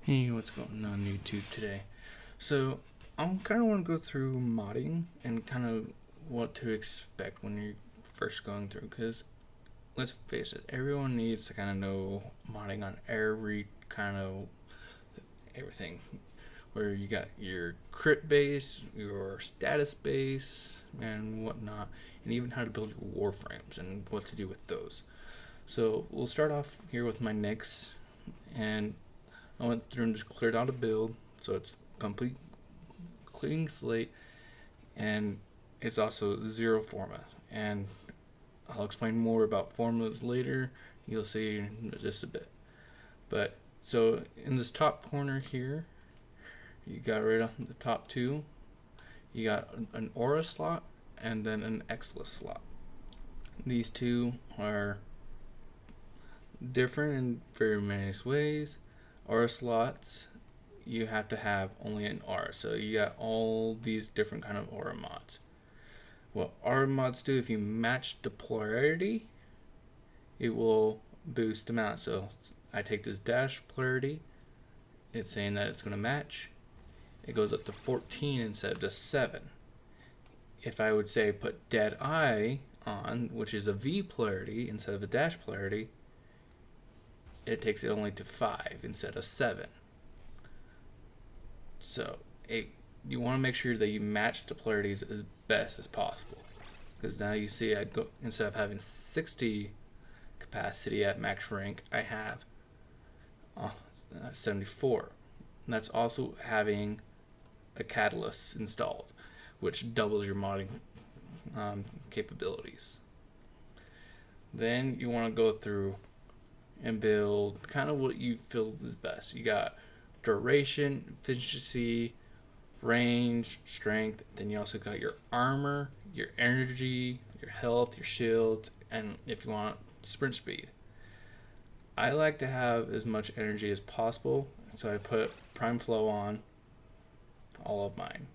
Hey, what's going on YouTube today? So, I'm kind of want to go through modding and kind of what to expect when you're first going through, because let's face it, everyone needs to kind of know modding on every kind of everything. Where you got your crit base, your status base, and whatnot, and even how to build your warframes and what to do with those. So, we'll start off here with my Nyx, and I went through and just cleared out a build, so it's complete clean slate, and it's also zero format. And I'll explain more about formulas later. You'll see in just a bit. But so in this top corner here, you got right on the top two, you got an aura slot and then an Exla slot. These two are different in very many ways. Aura slots, you have to have only an aura, so you got all these different kind of aura mods. What aura mods do, if you match the polarity, it will boost them out. So I take this dash polarity, it's saying that it's going to match, it goes up to 14 instead of just 7. If I would say put dead eye on, which is a V polarity instead of a dash polarity, it takes it only to 5 instead of 7. So you want to make sure that you match the polarities as best as possible, because now you see I go, instead of having 60 capacity at max rank, I have 74. And that's also having a catalyst installed, which doubles your modding capabilities. Then you want to go through and build kind of what you feel is best. You got duration, efficiency, range, strength. Then you also got your armor, your energy, your health, your shield, and if you want, sprint speed. I like to have as much energy as possible, so I put prime flow on all of mine.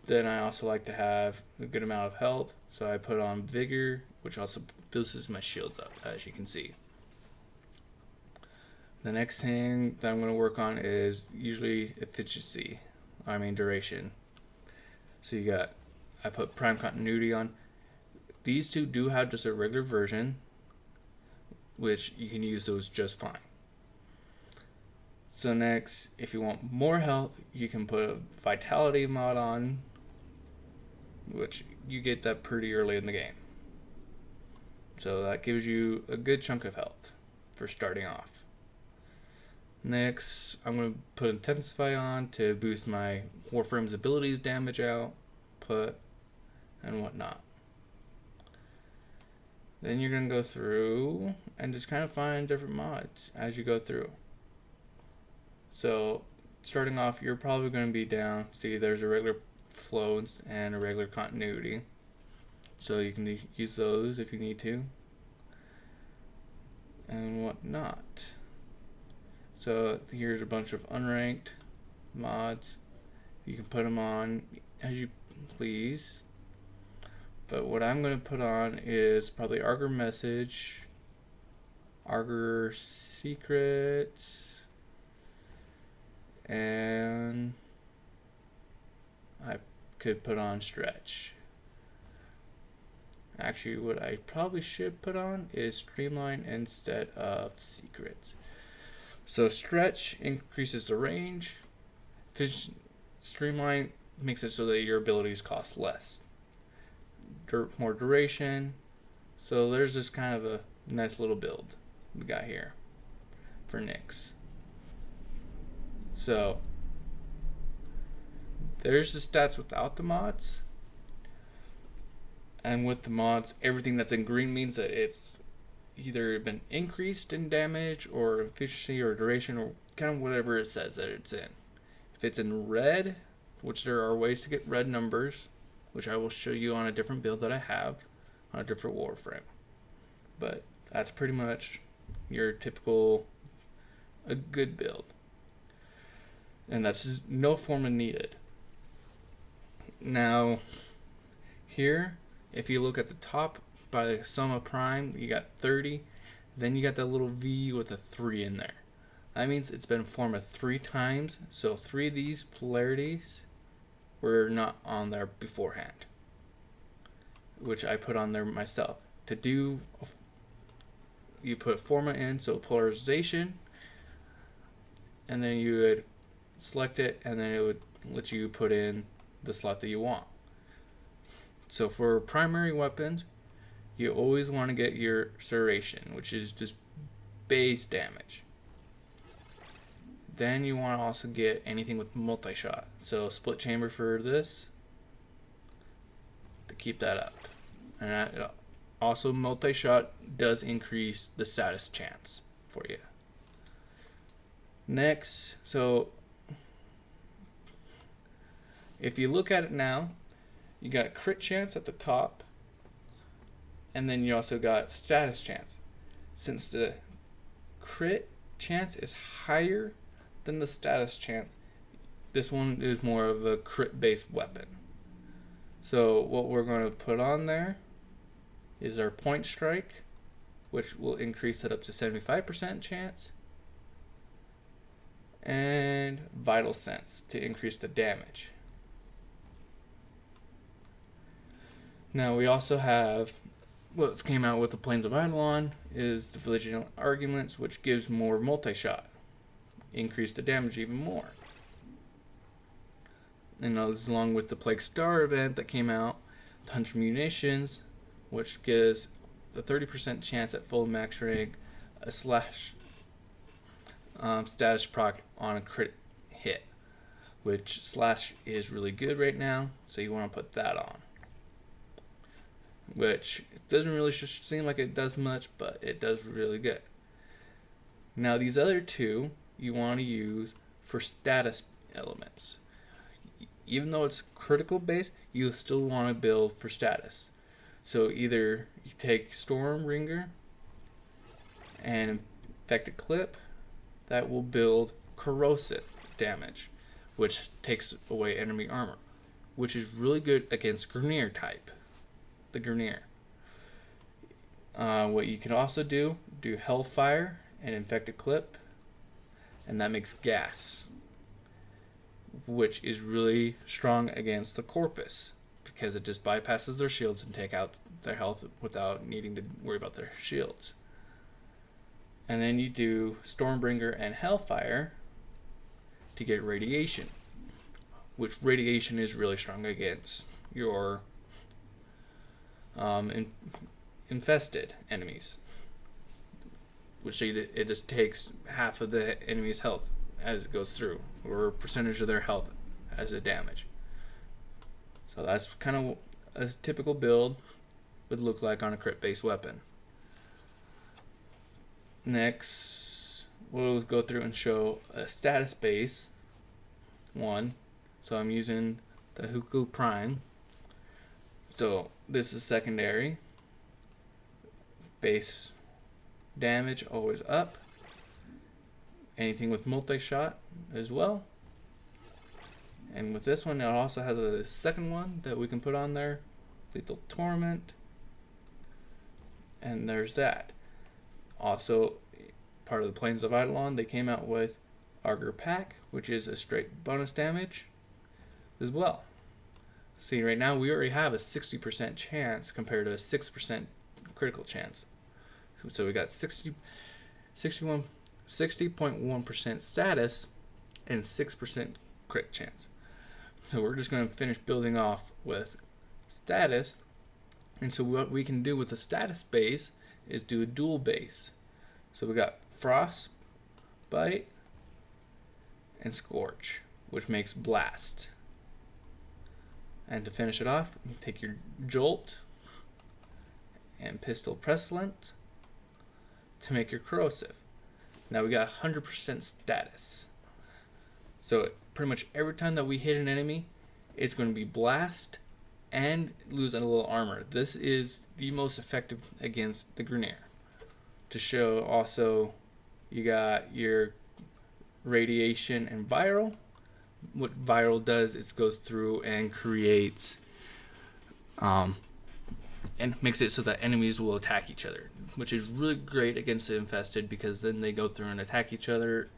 Then I also like to have a good amount of health, so I put on vigor, which also boosts my shields up, as you can see. The next thing that I'm going to work on is usually efficiency, duration. So I put prime continuity on. These two do have just a regular version, which you can use those just fine. So next, if you want more health, you can put a vitality mod on, which you get that pretty early in the game. So that gives you a good chunk of health for starting off. Next, I'm going to put Intensify on to boost my Warframe's abilities damage output and whatnot. Then you're going to go through and just kind of find different mods as you go through. So starting off, you're probably going to be down. See, there's a regular flow and a regular continuity. So you can use those if you need to and whatnot. So here's a bunch of unranked mods. You can put them on as you please. But what I'm going to put on is probably Augur Message, Augur Secrets, and I could put on Stretch. Actually, what I probably should put on is Streamline instead of Secrets. So Stretch increases the range. Streamline makes it so that your abilities cost less. More duration. So there's just kind of a nice little build we got here for Nyx. So there's the stats without the mods. And with the mods, everything that's in green means that it's either been increased in damage or efficiency or duration or kind of whatever it says that it's in. If it's in red, which there are ways to get red numbers, which I will show you on a different build that I have on a different Warframe. But that's pretty much your typical a good build. And that's no formula needed. Now here, if you look at the top by the sum of prime, you got 30. Then you got that little V with a 3 in there. That means it's been formed 3 times, so 3 of these polarities were not on there beforehand, which I put on there myself. To do, you put forma in, so polarization, and then you would select it, and then it would let you put in the slot that you want. So for primary weapons, you always want to get your serration, which is just base damage. Then you want to also get anything with multi-shot. So split chamber for this, to keep that up. And also multi-shot does increase the status chance for you. Next, so if you look at it now, you got crit chance at the top, and then you also got status chance. Since the crit chance is higher than the status chance, this one is more of a crit based weapon. So what we're going to put on there is our point strike, which will increase it up to 75% chance, and vital sense to increase the damage. Now we also have what came out with the Plains of Eidolon is the Vigilant Arguments, which gives more multi-shot, increase the damage even more. And along with the Plague Star event that came out, the Hunter Munitions, which gives a 30% chance at full max rank, a slash status proc on a crit hit, which slash is really good right now, so you want to put that on. Which it doesn't really seem like it does much, but it does really good. Now these other two you want to use for status elements. Even though it's critical based, you still want to build for status. So either you take Stormbringer and Infected Clip, that will build corrosive damage, which takes away enemy armor, which is really good against Grineer type. The Grineer. What you can also do Hellfire and Infected Clip, and that makes gas, which is really strong against the Corpus because it just bypasses their shields and take out their health without needing to worry about their shields. And then you do Stormbringer and Hellfire to get radiation, which radiation is really strong against your infested enemies, which it just takes half of the enemy's health as it goes through, or a percentage of their health as a damage. So that's kind of a typical build would look like on a crit based weapon. Next, we'll go through and show a status base one. So I'm using the Huku Prime. So this is secondary. Base damage always up. Anything with multi-shot as well. And with this one, it also has a second one that we can put on there. Lethal Torment. And there's that. Also, part of the Plains of Eidolon, they came out with Augur Pack, which is a straight bonus damage as well. See, right now we already have a 60% chance compared to a 6% critical chance. So we got 60.1% status and 6% crit chance. So we're just going to finish building off with status. And so what we can do with the status base is do a dual base. So we got Frostbite and Scorch, which makes Blast. And to finish it off, take your Jolt and Pistol Pestilent to make your Corrosive. Now we got 100% status. So pretty much every time that we hit an enemy, it's going to be Blast and lose a little armor. This is the most effective against the Grineer. To show also, you got your Radiation and Viral. What Viral does is goes through and creates and makes it so that enemies will attack each other, which is really great against the infested, because then they go through and attack each other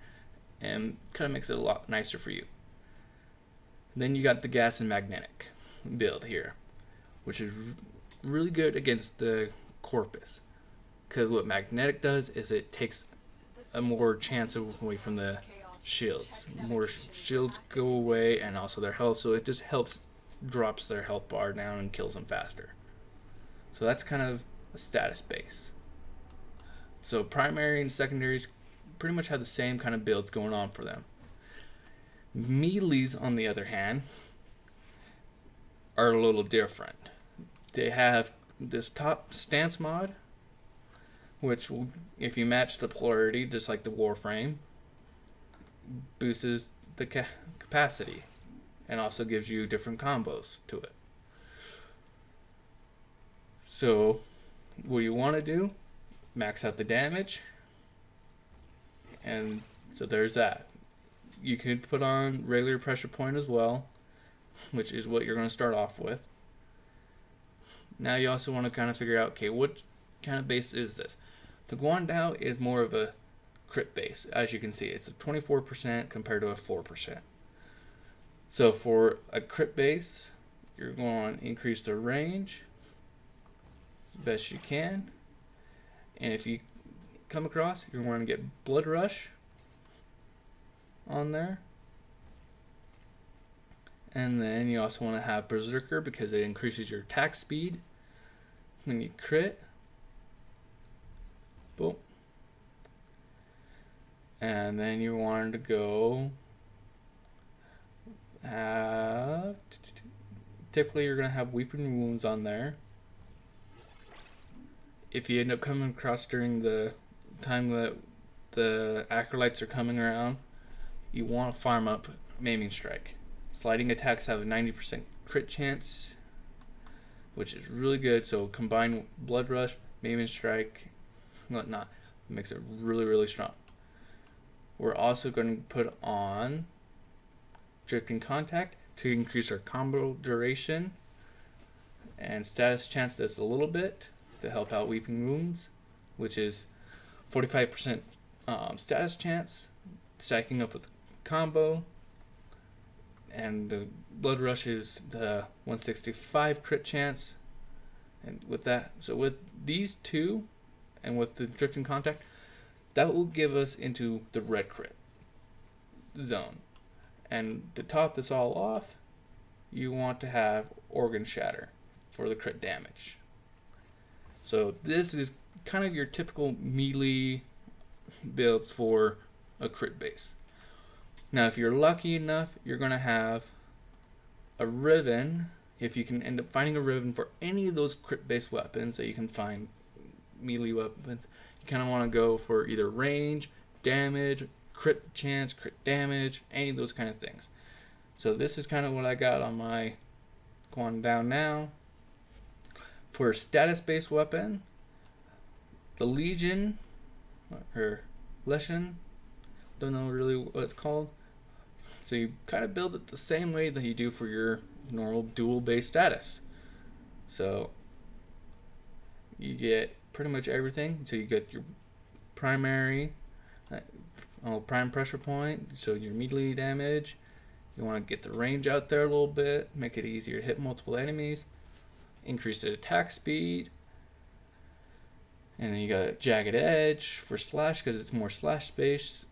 and kind of makes it a lot nicer for you. Then you got the gas and magnetic build here, which is really good against the corpus, because what magnetic does is it takes a more chance away from the shields. More shields go away, and also their health, so it just drops their health bar down and kills them faster. So that's kind of a status base. So primary and secondaries pretty much have the same kind of builds going on for them. Melees, on the other hand, are a little different. They have this top stance mod, which will, if you match the polarity, just like the Warframe, boosts the capacity and also gives you different combos to it. So what you want to do, max out the damage, and so there's that. You could put on regular pressure point as well, which is what you're going to start off with. Now you also want to kind of figure out, okay, what kind of base is this? The Guandao is more of a crit base. As you can see, it's a 24% compared to a 4%. So for a crit base, you're going to increase the range as best you can. And if you come across, you're going to get Blood Rush on there. And then you also want to have Berserker, because it increases your attack speed when you crit. Boom. And then you want to go have, typically you're going to have Weeping Wounds on there. If you end up coming across during the time that the acolytes are coming around, you want to farm up Maiming Strike. Sliding attacks have a 90% crit chance, which is really good. So combine Blood Rush, Maiming Strike, whatnot, makes it really, really strong. We're also going to put on Drifting Contact to increase our combo duration and status chance this a little bit to help out Weeping Wounds, which is 45% status chance, stacking up with combo. And the Blood Rush is the 165 crit chance. And with that, so with these two and with the Drifting Contact, that will give us into the red crit zone. And to top this all off, you want to have Organ Shatter for the crit damage. So this is kind of your typical melee build for a crit base. Now if you're lucky enough, you're going to have a Riven. If you can end up finding a Riven for any of those crit based weapons that you can find melee weapons, you kind of want to go for either range, damage, crit chance, crit damage, any of those kind of things. So this is kind of what I got on my Guandao now. For a status based weapon, the Legion, or Legion, don't know really what it's called. So you kind of build it the same way that you do for your normal dual base status. So you get pretty much everything. So you get your primary, prime pressure point, so your melee damage. You want to get the range out there a little bit, make it easier to hit multiple enemies, increase the attack speed, and then you got a Jagged Edge for slash because it's more slash space,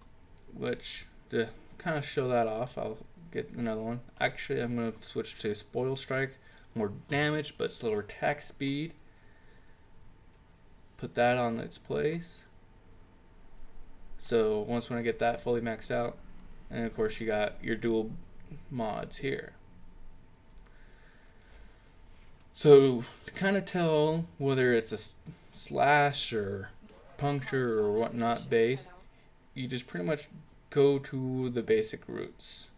which to kind of show that off, I'll get another one. Actually, I'm going to switch to Spoil Strike, more damage but slower attack speed. Put that on its place. So when I get that fully maxed out, and of course you got your dual mods here. So to kind of tell whether it's a slash or puncture or whatnot base, you just pretty much go to the basic roots.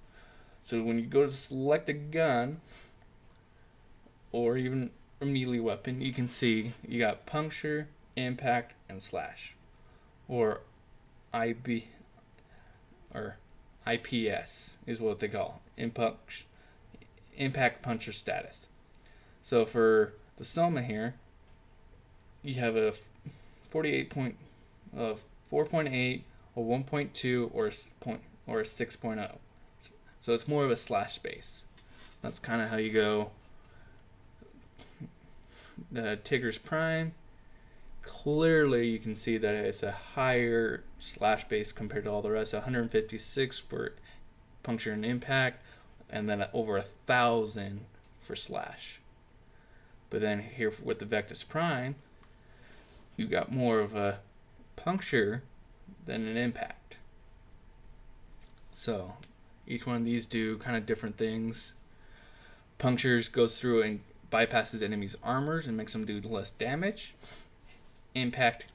So when you go to select a gun or even a melee weapon, you can see you got puncture, impact, and slash, or IB or IPS is what they call impact puncher status. So for the Soma here, you have a 4.8, a 1.2, or or a 6.0. So it's more of a slash base. That's kind of how you go. The Tigger's Prime, clearly you can see that it's a higher slash base compared to all the rest. 156 for puncture and impact, and then over 1,000 for slash. But then here with the Vectis Prime, you got more of a puncture than an impact. So each one of these do kind of different things. Punctures goes through and bypasses enemies' armors and makes them do less damage. Impact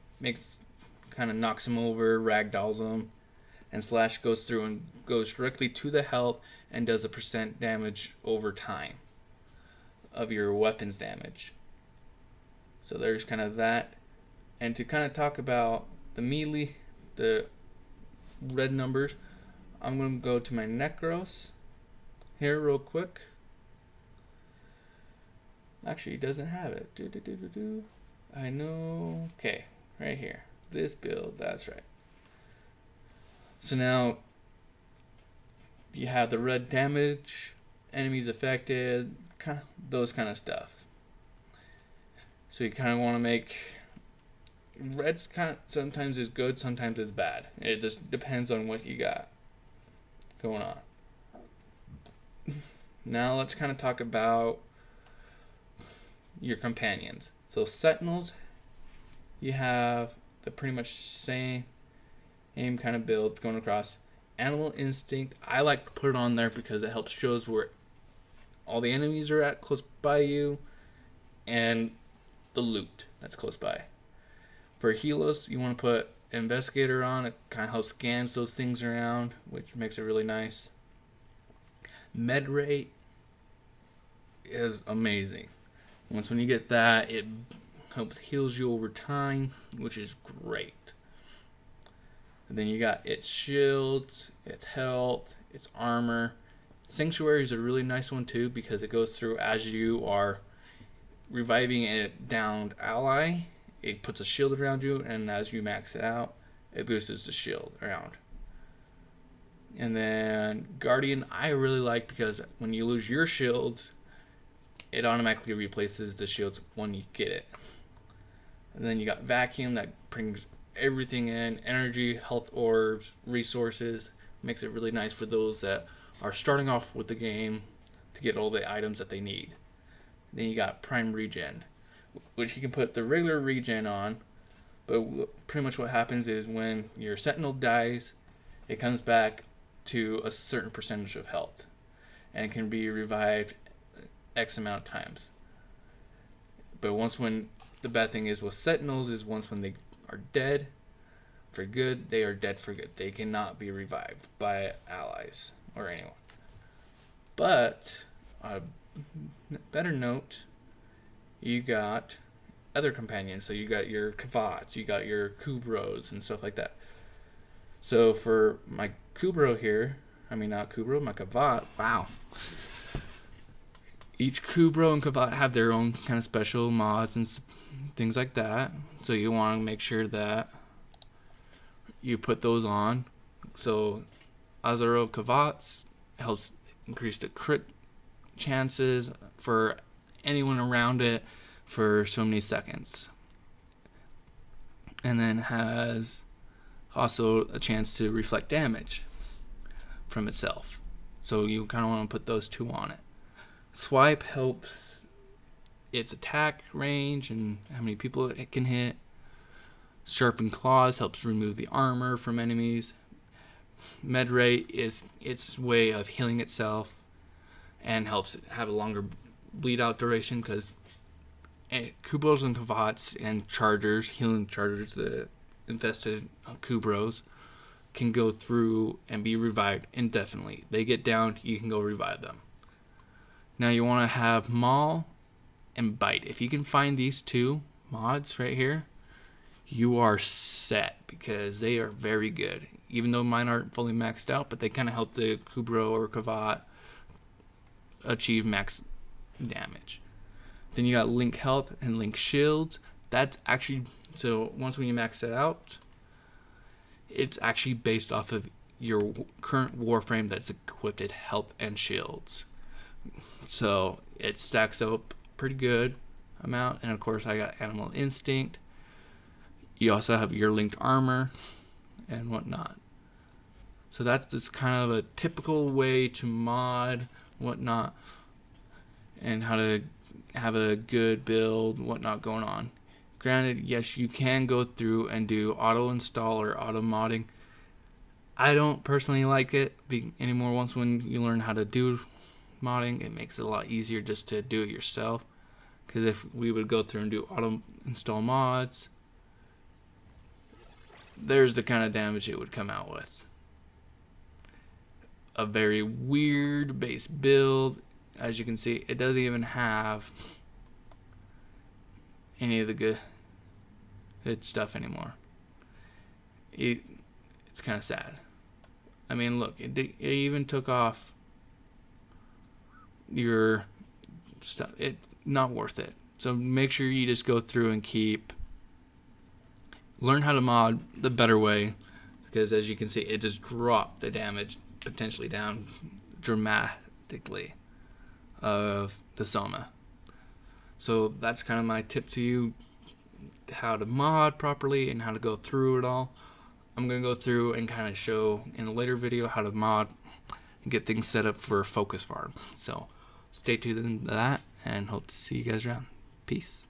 kind of knocks them over, ragdolls them. And slash goes through and goes directly to the health and does a % damage over time of your weapons damage. So there's kind of that. And to kind of talk about the melee, the red numbers, I'm going to go to my Necros here real quick. Actually, it doesn't have it. I know. Okay, right here. This build, that's right. So now you have the red damage, enemies affected, kind of those kind of stuff. So you kind of want to make red's kind of sometimes is good, sometimes is bad. It just depends on what you got going on. Now let's kind of talk about your companions. So Sentinels, you have the pretty much same kind of build going across. Animal Instinct, I like to put it on there because it helps shows where all the enemies are at close by you and the loot that's close by. For Helos, you want to put Investigator on. It kind of helps scans those things around, which makes it really nice. Med rate is amazing. Once when you get that, it helps heals you over time, which is great. And then you got its shields, its health, its armor. Sanctuary is a really nice one too because it goes through as you are reviving a downed ally. It puts a shield around you, and as you max it out, it boosts the shield around. And then Guardian, I really like because when you lose your shields, it automatically replaces the shields when you get it. And then you got Vacuum that brings everything in, energy, health orbs, resources. Makes it really nice for those that are starting off with the game to get all the items that they need. Then you got Prime Regen, which you can put the regular regen on, but pretty much what happens is when your Sentinel dies, it comes back to a certain percentage of health and can be revived X amount of times. But when the bad thing is with Sentinels is once when they are dead for good, they are dead for good. They cannot be revived by allies or anyone. But better note, you got other companions. So you got your Kavats, you got your Kubros and stuff like that. So for my Kubro here, my Kavat, wow. Each Kubro and Kavat have their own kind of special mods and things like that. So you want to make sure that you put those on. So Azaro Kavats helps increase the crit chances for anyone around it for so many seconds. And then has also a chance to reflect damage from itself. So you kind of want to put those two on it. Swipe helps its attack range and how many people it can hit. Sharpened Claws helps remove the armor from enemies. Med rate is its way of healing itself and helps it have a longer bleed out duration because Kubros and Kavats and Chargers, healing Chargers, the infested Kubros, can go through and be revived indefinitely. They get down, you can go revive them. Now you want to have Maul and Bite. If you can find these two mods right here, you are set because they are very good. Even though mine aren't fully maxed out, but they kind of help the Kubro or Kavat achieve max damage. Then you got Link Health and Link Shields. That's actually, so once when you max it out, it's actually based off of your current Warframe that's equipped with health and shields. So it stacks up pretty good amount. And of course I got Animal Instinct. You also have your linked armor and whatnot. So that's just kind of a typical way to mod whatnot, and how to have a good build, whatnot going on. Granted, yes, you can go through and do auto install or auto modding. I don't personally like it anymore. Once when you learn how to do modding, it makes it a lot easier just to do it yourself. Because if we would go through and do auto install mods, there's the kind of damage it would come out with. A very weird base build. As you can see, it doesn't even have any of the good stuff anymore. It's kind of sad. I mean, look, it even took off your stuff. It's not worth it. So make sure you just go through and learn how to mod the better way, because as you can see, it just dropped the damage potentially down dramatically of the Soma. So that's kind of my tip to you, how to mod properly and how to go through it all. I'm going to go through and kind of show in a later video how to mod and get things set up for a focus farm. So stay tuned to that, and hope to see you guys around. Peace.